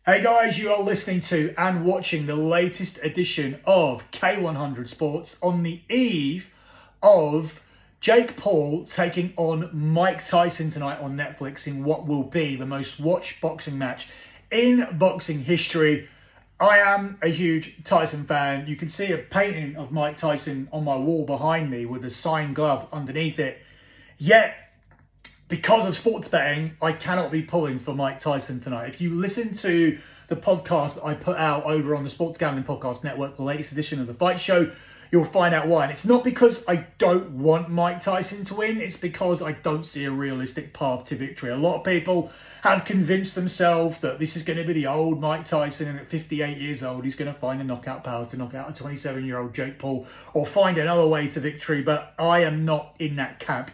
Hey guys, you are listening to and watching the latest edition of K100 Sports on the eve of Jake Paul taking on Mike Tyson tonight on Netflix in what will be the most watched boxing match in boxing history. I am a huge Tyson fan. You can see a painting of Mike Tyson on my wall behind me with a signed glove underneath it. Yet, because of sports betting, I cannot be pulling for Mike Tyson tonight. If you listen to the podcast that I put out over on the Sports Gambling Podcast Network, the latest edition of The Fight Show, you'll find out why. And it's not because I don't want Mike Tyson to win. It's because I don't see a realistic path to victory. A lot of people have convinced themselves that this is going to be the old Mike Tyson, and at 58 years old, he's going to find a knockout power to knock out a 27-year-old Jake Paul or find another way to victory. But I am not in that camp.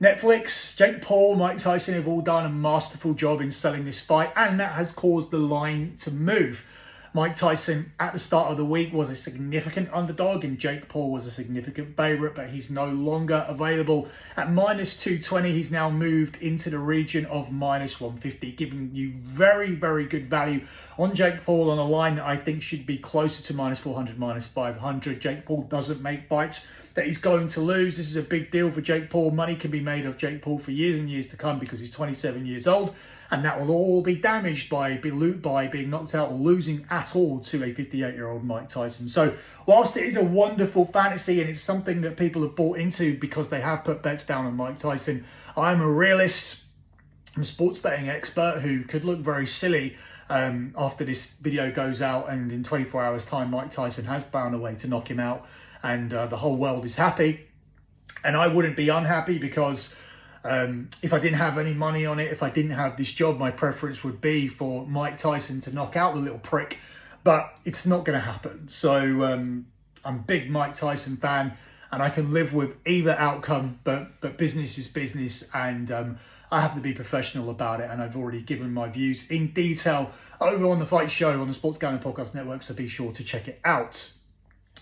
Netflix, Jake Paul, Mike Tyson have all done a masterful job in selling this fight, and that has caused the line to move. Mike Tyson at the start of the week was a significant underdog and Jake Paul was a significant favourite, but he's no longer available at minus 220. He's now moved into the region of minus 150, giving you very, very good value on Jake Paul on a line that I think should be closer to minus 400, minus 500. Jake Paul doesn't make fights that he's going to lose. This is a big deal for Jake Paul. Money can be made of Jake Paul for years and years to come because he's 27 years old, and that will all be damaged by being knocked out or losing at all to a 58-year-old Mike Tyson. So whilst it is a wonderful fantasy and it's something that people have bought into because they have put bets down on Mike Tyson, I'm a realist. I'm a sports betting expert who could look very silly after this video goes out and in 24 hours time Mike Tyson has found a way to knock him out and the whole world is happy. And I wouldn't be unhappy because if I didn't have any money on it, if I didn't have this job, my preference would be for Mike Tyson to knock out the little prick, but it's not going to happen. So I'm a big Mike Tyson fan and I can live with either outcome, but business is business, and I have to be professional about it, and I've already given my views in detail over on The Fight Show on the Sports Gambling Podcast Network, so be sure to check it out.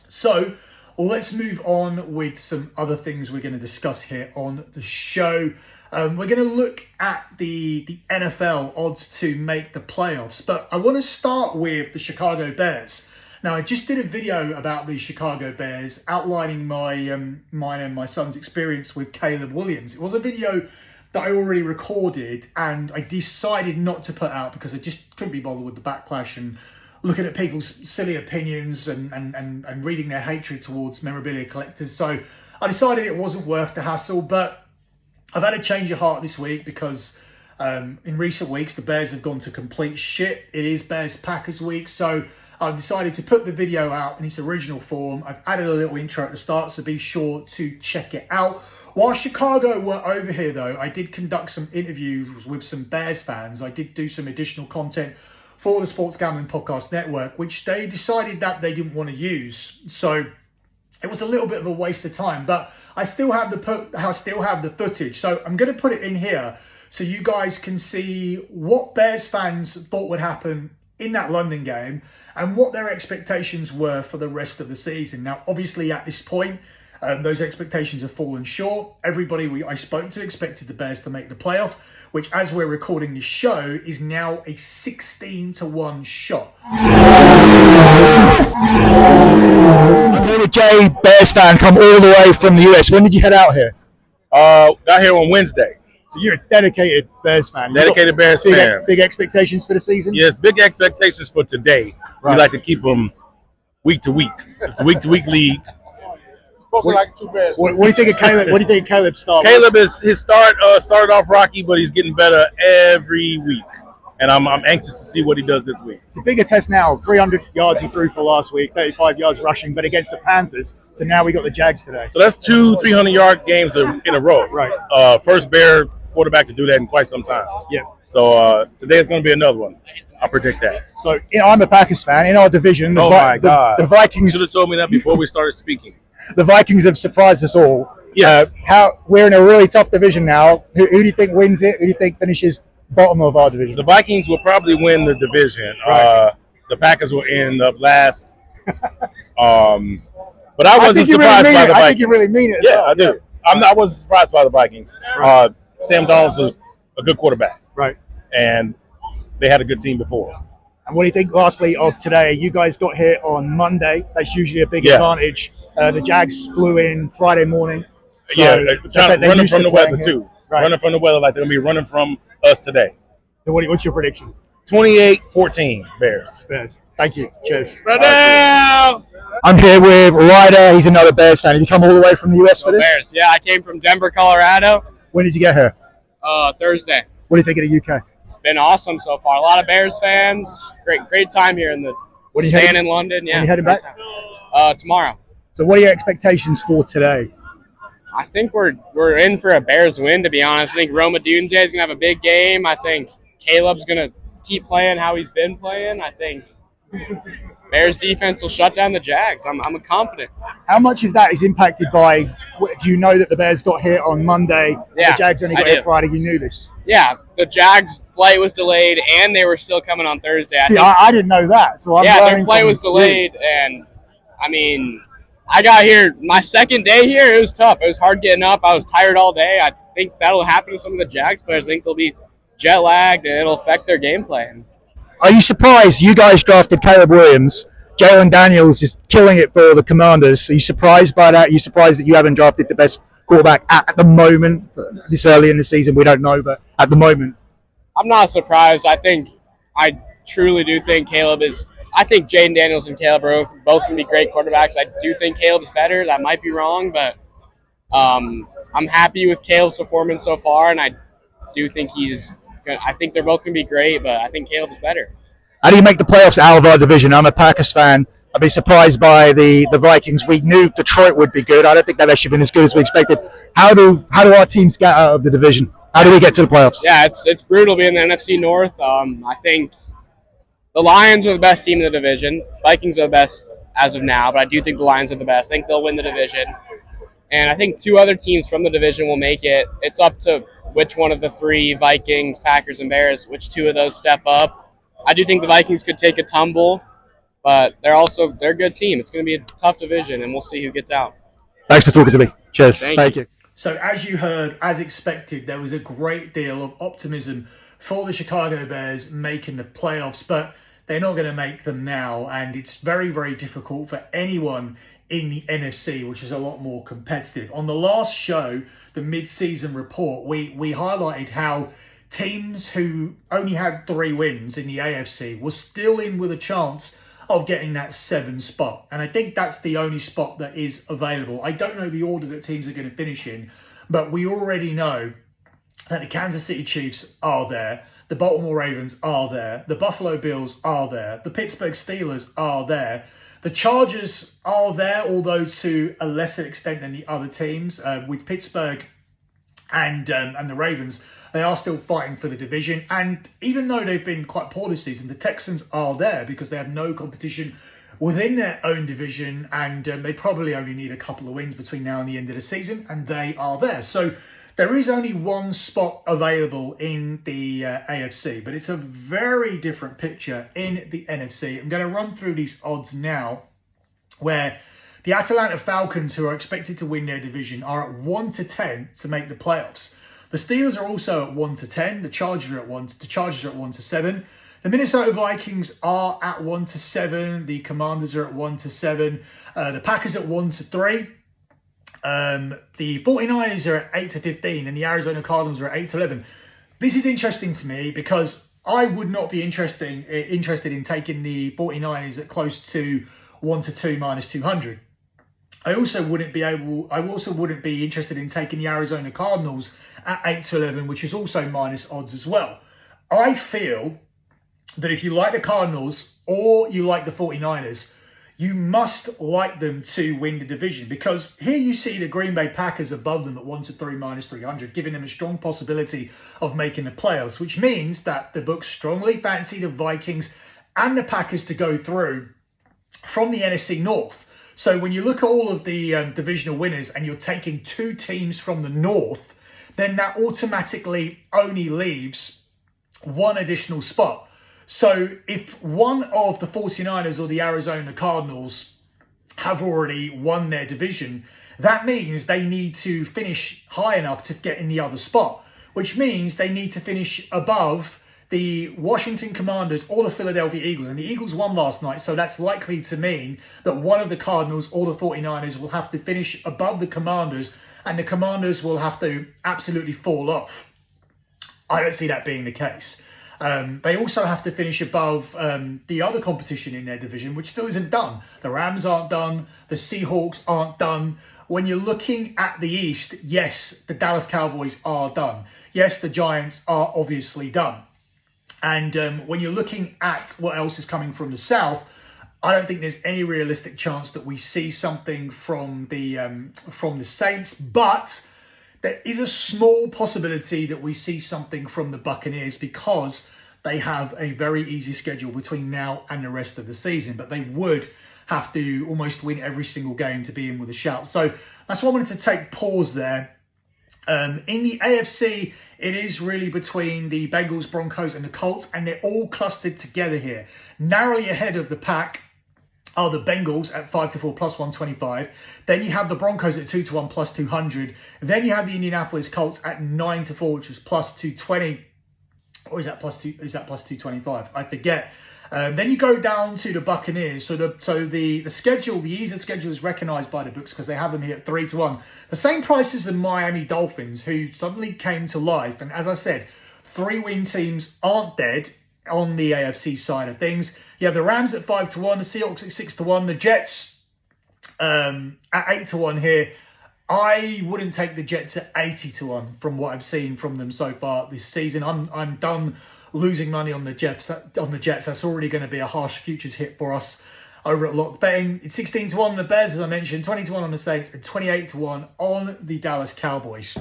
So let's move on with some other things we're going to discuss here on the show. We're going to look at the NFL odds to make the playoffs, but I want to start with the Chicago Bears. Now, I just did a video about the Chicago Bears outlining mine and my son's experience with Caleb Williams. It was a video that I already recorded and I decided not to put out because I just couldn't be bothered with the backlash and looking at people's silly opinions and reading their hatred towards memorabilia collectors. So I decided it wasn't worth the hassle, but I've had a change of heart this week because in recent weeks, the Bears have gone to complete shit. It is Bears-Packers week, so I've decided to put the video out in its original form. I've added a little intro at the start, so be sure to check it out. While Chicago were over here, though, I did conduct some interviews with some Bears fans. I did do some additional content for the Sports Gambling Podcast Network, which they decided that they didn't want to use. So it was a little bit of a waste of time, but I still have the footage. So I'm going to put it in here so you guys can see what Bears fans thought would happen in that London game and what their expectations were for the rest of the season. Now, obviously at this point, those expectations have fallen short. Everybody I spoke to expected the Bears to make the playoff, which, as we're recording this show, is now a 16-1 shot. I'm here with Jay, Bears fan, come all the way from the US. When did you head out here? Got here on Wednesday. So you're a dedicated Bears fan. Dedicated Bears fan. Big expectations for the season? Yes, big expectations for today. Right. We like to keep them week to week. It's a week-to-week league. What do you think of Caleb? What do you think of Caleb's start? Caleb his start started off rocky, but he's getting better every week, and I'm anxious to see what he does this week. It's a bigger test now. 300 yards he threw for last week, 35 yards rushing, but against the Panthers. So now we got the Jags today. So that's 2 300-yard games in a row. Right. First Bear quarterback to do that in quite some time. Yeah. So today is going to be another one. I predict that. So I'm a Packers fan. In our division, the Vikings. You should have told me that before we started speaking. The Vikings have surprised us all. Yes. We're in a really tough division now. Who do you think wins it? Who do you think finishes bottom of our division? The Vikings will probably win the division. Right. The Packers will end up last. But I wasn't surprised by the Vikings. I think you really mean it. Yeah, I do. I wasn't surprised by the Vikings. Right. Sam Darnold's a good quarterback. Right. And they had a good team before. And what do you think, lastly, of today? You guys got here on Monday. That's usually a big advantage. The Jags flew in Friday morning. So running from the weather, too. Right. Running from the weather like they're going to be running from us today. So what's your prediction? 28-14, Bears. Thank you. Cheers. Right now. I'm here with Ryder. He's another Bears fan. Have you come all the way from the US for this? Bears. Yeah, I came from Denver, Colorado. When did you get here? Thursday. What do you think of the UK? It's been awesome so far. A lot of Bears fans. Great time here in the staying in London. Yeah. When are you heading back? Tomorrow. So what are your expectations for today? I think we're in for a Bears win, to be honest. I think Roma Dunze is going to have a big game. I think Caleb's going to keep playing how he's been playing. I think Bears defense will shut down the Jags. I'm confident. How much of that is impacted by, do you know that the Bears got here on Monday, the Jags only got here Friday? You knew this? Yeah, the Jags' flight was delayed, and they were still coming on Thursday. I didn't know that. So their flight was delayed, and, I mean, I got here, my second day here, it was tough. It was hard getting up. I was tired all day. I think that'll happen to some of the Jags players. I think they'll be jet-lagged, and it'll affect their game plan. Are you surprised you guys drafted Caleb Williams? Jalen Daniels is killing it for the Commanders. Are you surprised by that? Are you surprised that you haven't drafted the best quarterback at the moment? This early in the season, we don't know, but at the moment. I'm not surprised. I truly do think Caleb is – I think Jaden Daniels and Caleb are both going to be great quarterbacks. I do think Caleb's better. That might be wrong, but I'm happy with Caleb's performance so far, and I do think I think they're both going to be great, but I think Caleb's better. How do you make the playoffs out of our division? I'm a Packers fan. I'd be surprised by the Vikings. We knew Detroit would be good. I don't think they've actually been as good as we expected. How do our teams get out of the division? How do we get to the playoffs? Yeah, it's brutal being the NFC North. I think the Lions are the best team in the division. Vikings are the best as of now, but I do think the Lions are the best. I think they'll win the division. And I think two other teams from the division will make it. It's up to which one of the three, Vikings, Packers, and Bears, which two of those step up. I do think the Vikings could take a tumble, but they're a good team. It's going to be a tough division, and we'll see who gets out. Thanks for talking to me. Cheers. Thank you. So as you heard, as expected, there was a great deal of optimism for the Chicago Bears making the playoffs, but they're not going to make them now, and it's very, very difficult for anyone in the NFC, which is a lot more competitive. On the last show, the mid-season report, we highlighted how teams who only had 3 wins in the AFC were still in with a chance of getting that 7 spot. And I think that's the only spot that is available. I don't know the order that teams are going to finish in, but we already know that the Kansas City Chiefs are there, the Baltimore Ravens are there, the Buffalo Bills are there, the Pittsburgh Steelers are there, the Chargers are there, although to a lesser extent than the other teams. With Pittsburgh and the Ravens, they are still fighting for the division. And even though they've been quite poor this season, the Texans are there because they have no competition within their own division. And they probably only need a couple of wins between now and the end of the season. And they are there. So there is only one spot available in the AFC. But it's a very different picture in the NFC. I'm going to run through these odds now where the Atlanta Falcons, who are expected to win their division, are at 1-10 to make the playoffs. The Steelers are also at 1-10. The Chargers are at 1-7. The Minnesota Vikings are at 1-7. The Commanders are at 1-7. The Packers at 1-3. The 49ers are at 8-15, and the Arizona Cardinals are at 8-11. This is interesting to me because I would not be interested in taking the 49ers at close to 1-2 minus 200. I also wouldn't be interested in taking the Arizona Cardinals at 8-11, which is also minus odds as well. I feel that if you like the Cardinals or you like the 49ers, you must like them to win the division, because here you see the Green Bay Packers above them at 1-3 minus 300, giving them a strong possibility of making the playoffs, which means that the books strongly fancy the Vikings and the Packers to go through from the NFC North. So when you look at all of the divisional winners and you're taking 2 teams from the North, then that automatically only leaves 1 additional spot. So if one of the 49ers or the Arizona Cardinals have already won their division, that means they need to finish high enough to get in the other spot, which means they need to finish above the Washington Commanders or the Philadelphia Eagles. And the Eagles won last night, so that's likely to mean that one of the Cardinals or the 49ers will have to finish above the Commanders, and the Commanders will have to absolutely fall off. I don't see that being the case. They also have to finish above the other competition in their division, which still isn't done. The Rams aren't done. The Seahawks aren't done. When you're looking at the East, yes, the Dallas Cowboys are done. Yes, the Giants are obviously done. And when you're looking at what else is coming from the South, I don't think there's any realistic chance that we see something from the Saints, but there is a small possibility that we see something from the Buccaneers because they have a very easy schedule between now and the rest of the season, but they would have to almost win every single game to be in with a shout. So that's why I wanted to take pause there. In the AFC, it is really between the Bengals, Broncos and the Colts, and they're all clustered together here. Narrowly ahead of the pack are the Bengals at 5-4 plus 125. Then you have the Broncos at 2-1 plus 200. Then you have the Indianapolis Colts at 9-4, which is plus 220. Or is that plus 225? I forget. Then you go down to the Buccaneers. So the schedule, the easier schedule is recognised by the books because they have them here at 3-1. The same price as the Miami Dolphins, who suddenly came to life. And as I said, 3-win teams aren't dead on the AFC side of things. You have the Rams at 5-1, the Seahawks at 6-1, the Jets at 8-1 here. I wouldn't take the Jets at 80-1 from what I've seen from them so far this season. I'm done losing money on the Jets. That's already going to be a harsh futures hit for us over at Lock Betting. It's 16-1 on the Bears, as I mentioned, 20-1 on the Saints, and 28-1 on the Dallas Cowboys.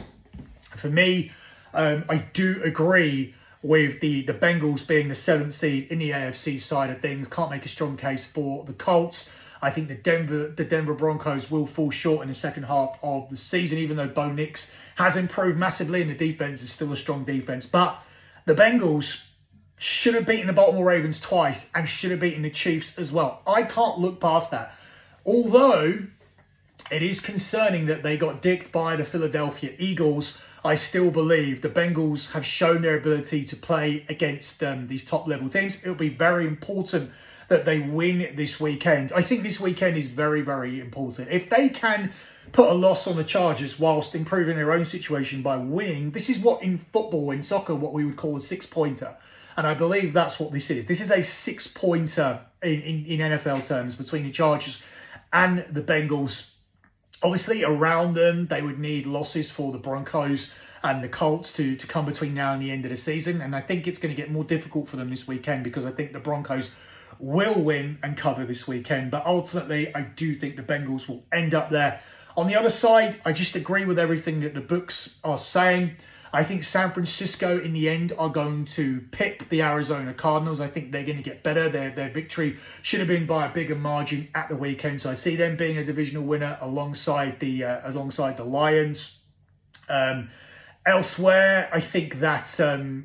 For me, I do agree with the Bengals being the 7th seed in the AFC side of things. Can't make a strong case for the Colts. I think the Denver Broncos will fall short in the second half of the season, even though Bo Nix has improved massively and the defense is still a strong defense. But the Bengals should have beaten the Baltimore Ravens twice and should have beaten the Chiefs as well. I can't look past that. Although it is concerning that they got dicked by the Philadelphia Eagles, I still believe the Bengals have shown their ability to play against these top-level teams. It'll be very important that they win this weekend. I think this weekend is very, very important. If they can put a loss on the Chargers whilst improving their own situation by winning, this is what in football, in soccer, what we would call a 6-pointer. And I believe that's what this is. This is a 6-pointer in NFL terms between the Chargers and the Bengals. Obviously, around them, they would need losses for the Broncos and the Colts to come between now and the end of the season. And I think it's going to get more difficult for them this weekend because I think the Broncos will win and cover this weekend. But ultimately, I do think the Bengals will end up there. On the other side, I just agree with everything that the books are saying. I think San Francisco, in the end, are going to pick the Arizona Cardinals. I think they're going to get better. Their victory should have been by a bigger margin at the weekend. So I see them being a divisional winner alongside the Lions. Elsewhere, I think that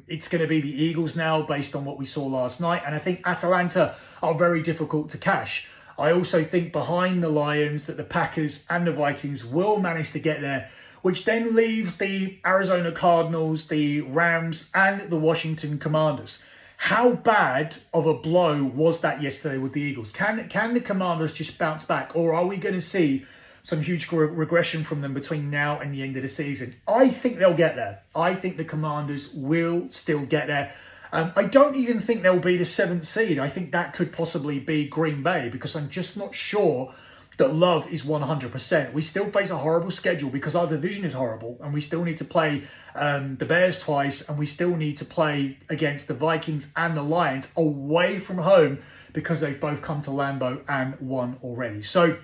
it's going to be the Eagles now based on what we saw last night. And I think Atlanta are very difficult to cash. I also think behind the Lions that the Packers and the Vikings will manage to get there, which then leaves the Arizona Cardinals, the Rams and the Washington Commanders. How bad of a blow was that yesterday with the Eagles? Can the Commanders just bounce back, or are we going to see some huge regression from them between now and the end of the season? I think they'll get there. I think the Commanders will still get there. I don't even think they'll be the 7th seed. I think that could possibly be Green Bay because I'm just not sure that Love is 100%. We still face a horrible schedule because our division is horrible and we still need to play the Bears twice and we still need to play against the Vikings and the Lions away from home because they've both come to Lambeau and won already. So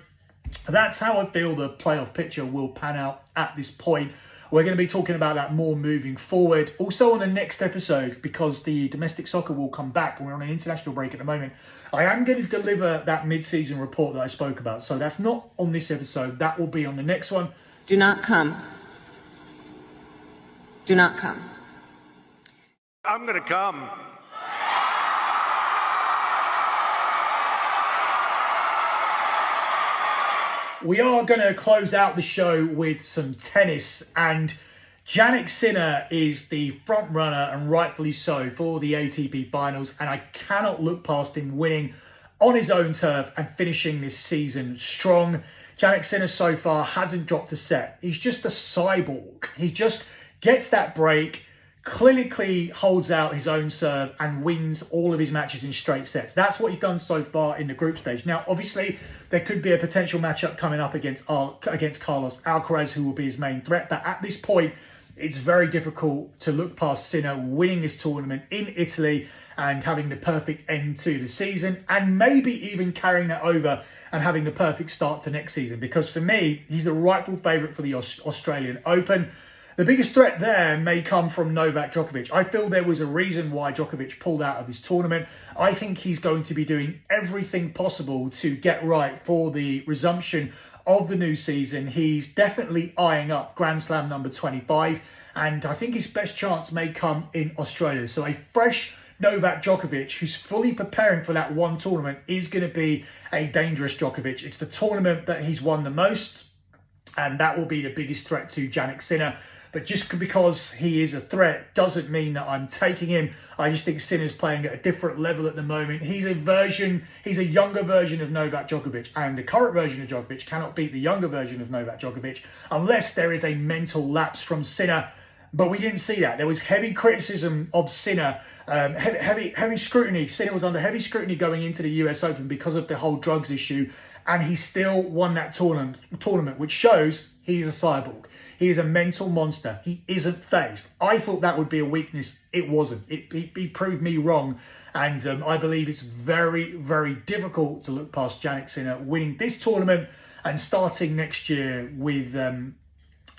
that's how I feel the playoff picture will pan out at this point. We're going to be talking about that more moving forward. Also on the next episode, because the domestic soccer will come back and we're on an international break at the moment, I am going to deliver that mid-season report that I spoke about. So that's not on this episode. That will be on the next one. Do not come. Do not come. I'm going to come. We are going to close out the show with some tennis, and Jannik Sinner is the front runner, and rightfully so, for the ATP finals, and I cannot look past him winning on his own turf and finishing this season strong. Jannik Sinner so far hasn't dropped a set. He's just a cyborg. He just gets that break, clinically holds out his own serve, and wins all of his matches in straight sets. That's what he's done so far in the group stage. Now, obviously, there could be a potential matchup coming up against Carlos Alcaraz, who will be his main threat. But at this point, it's very difficult to look past Sinner winning this tournament in Italy and having the perfect end to the season, and maybe even carrying that over and having the perfect start to next season. Because for me, he's the rightful favourite for the Australian Open. The biggest threat there may come from Novak Djokovic. I feel there was a reason why Djokovic pulled out of this tournament. I think he's going to be doing everything possible to get right for the resumption of the new season. He's definitely eyeing up Grand Slam number 25, and I think his best chance may come in Australia. So a fresh Novak Djokovic, who's fully preparing for that one tournament, is going to be a dangerous Djokovic. It's the tournament that he's won the most, and that will be the biggest threat to Jannik Sinner. But just because he is a threat doesn't mean that I'm taking him. I just think Sinner's playing at a different level at the moment. He's a younger version of Novak Djokovic, and the current version of Djokovic cannot beat the younger version of Novak Djokovic unless there is a mental lapse from Sinner. But we didn't see that. There was heavy criticism of Sinner, heavy scrutiny. Sinner was under heavy scrutiny going into the US Open because of the whole drugs issue, and he still won that tournament, which shows he's a cyborg. He is a mental monster. He isn't phased. I thought that would be a weakness. It wasn't. He proved me wrong. And I believe it's very, very difficult to look past Jannik Sinner winning this tournament and starting next year with, and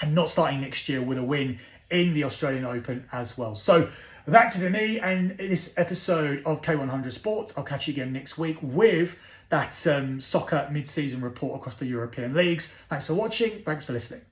not starting next year with a win in the Australian Open as well. So that's it for me and this episode of K100 Sports. I'll catch you again next week with that soccer mid-season report across the European leagues. Thanks for watching. Thanks for listening.